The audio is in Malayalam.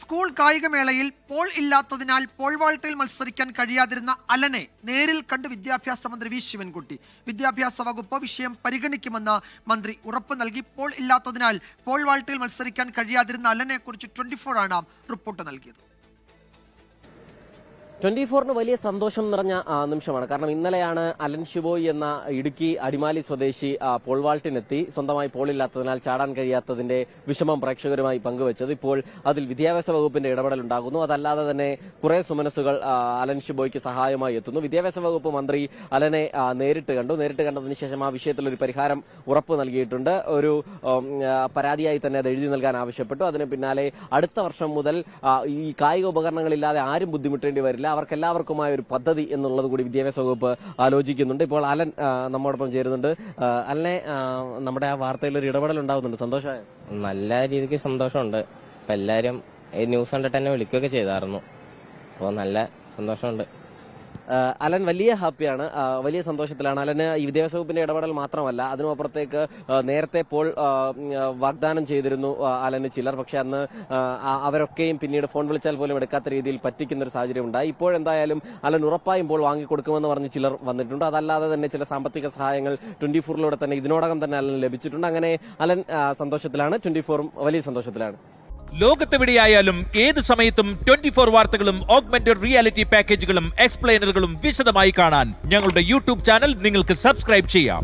സ്കൂൾ കായികമേളയിൽ പോൾ ഇല്ലാത്തതിനാൽ പോൾ വാൾട്ടിൽ മത്സരിക്കാൻ കഴിയാതിരുന്ന അലനെ നേരിൽ കണ്ട് വിദ്യാഭ്യാസ മന്ത്രി വി ശിവൻകുട്ടി. വിദ്യാഭ്യാസ വകുപ്പ് വിഷയം പരിഗണിക്കുമെന്ന് മന്ത്രി ഉറപ്പ് നൽകി. പോൾ ഇല്ലാത്തതിനാൽ പോൾ വാൾട്ടിൽ മത്സരിക്കാൻ കഴിയാതിരുന്ന അലനെ കുറിച്ച് 24 ആണ് റിപ്പോർട്ട് നൽകിയത്. 24-ന് വലിയ സന്തോഷം നിറഞ്ഞ നിമിഷമാണ്. കാരണം ഇന്നലെയാണ് അലൻ ഷിബോയ് എന്ന ഇടുക്കി അടിമാലി സ്വദേശി പോൾ വാൾട്ടിനെത്തി സ്വന്തമായി പോളില്ലാത്തതിനാൽ ചാടാൻ കഴിയാത്തതിന്റെ വിഷമം പ്രേക്ഷകരുമായി പങ്കുവച്ചത്. ഇപ്പോൾ അതിൽ വിദ്യാഭ്യാസ വകുപ്പിന്റെ ഇടപെടൽ ഉണ്ടാകുന്നു. അതല്ലാതെ തന്നെ കുറെ സുമനസുകൾ അലൻ ഷിബോയ്ക്ക് സഹായമായി എത്തുന്നു. വിദ്യാഭ്യാസ വകുപ്പ് മന്ത്രി അലനെ നേരിട്ട് കണ്ടതിന് ശേഷം ആ വിഷയത്തിൽ ഒരു പരിഹാരം ഉറപ്പ് നൽകിയിട്ടുണ്ട്. ഒരു പരാതിയായി തന്നെ അത് എഴുതി നൽകാൻ ആവശ്യപ്പെട്ടു. അതിന് പിന്നാലെ അടുത്ത വർഷം മുതൽ ഈ കായിക ഉപകരണങ്ങളില്ലാതെ ആരും ബുദ്ധിമുട്ടേണ്ടി വരില്ല, അവർക്കെല്ലാവർക്കുമായ ഒരു പദ്ധതി എന്നുള്ളത് കൂടി വിദ്യാഭ്യാസ വകുപ്പ് ആലോചിക്കുന്നുണ്ട്. ഇപ്പോൾ അലൻ നമ്മോടൊപ്പം ചേരുന്നുണ്ട്. അലനെ, നമ്മുടെ ആ വാർത്തയിൽ ഒരു ഇടപെടൽ ഉണ്ടാകുന്നുണ്ട്, സന്തോഷമായ? നല്ല രീതിക്ക് സന്തോഷമുണ്ട്. ഇപ്പം എല്ലാവരും ന്യൂസ് കണ്ടിട്ട് തന്നെ വിളിക്കുകയൊക്കെ ചെയ്തായിരുന്നു. അപ്പോൾ നല്ല സന്തോഷമുണ്ട്. അലൻ വലിയ ഹാപ്പിയാണ്, വലിയ സന്തോഷത്തിലാണ്. അലന് ഈ വിദ്യാഭ്യാസ വകുപ്പിന്റെ ഇടപെടൽ മാത്രമല്ല, അതിനുമപ്പുറത്തേക്ക് നേരത്തെ പോൾ വാഗ്ദാനം ചെയ്തിരുന്നു അലന് ചിലർ. പക്ഷെ അന്ന് അവരൊക്കെയും പിന്നീട് ഫോൺ വിളിച്ചാൽ പോലും എടുക്കാത്ത രീതിയിൽ പറ്റിക്കുന്ന ഒരു സാഹചര്യം ഉണ്ടായി. ഇപ്പോഴെന്തായാലും അലൻ ഉറപ്പായും പോൾ വാങ്ങിക്കൊടുക്കുമെന്ന് പറഞ്ഞ് ചിലർ വന്നിട്ടുണ്ട്. അതല്ലാതെ തന്നെ ചില സാമ്പത്തിക സഹായങ്ങൾ 24-ലൂടെ തന്നെ ഇതിനോടകം തന്നെ അലൻ ലഭിച്ചിട്ടുണ്ട്. അങ്ങനെ അലൻ സന്തോഷത്തിലാണ്, 24-ഉം വലിയ സന്തോഷത്തിലാണ്. ലോകത്തെവിടെയായാലും ഏത് സമയത്തും 24 വാർത്തകളും ഓഗ്മെന്റഡ് റിയാലിറ്റി പാക്കേജുകളും എക്സ്പ്ലെയിനറുകളും വിശദമായി കാണാൻ ഞങ്ങളുടെ യൂട്യൂബ് ചാനൽ നിങ്ങൾക്ക് സബ്സ്ക്രൈബ് ചെയ്യാം.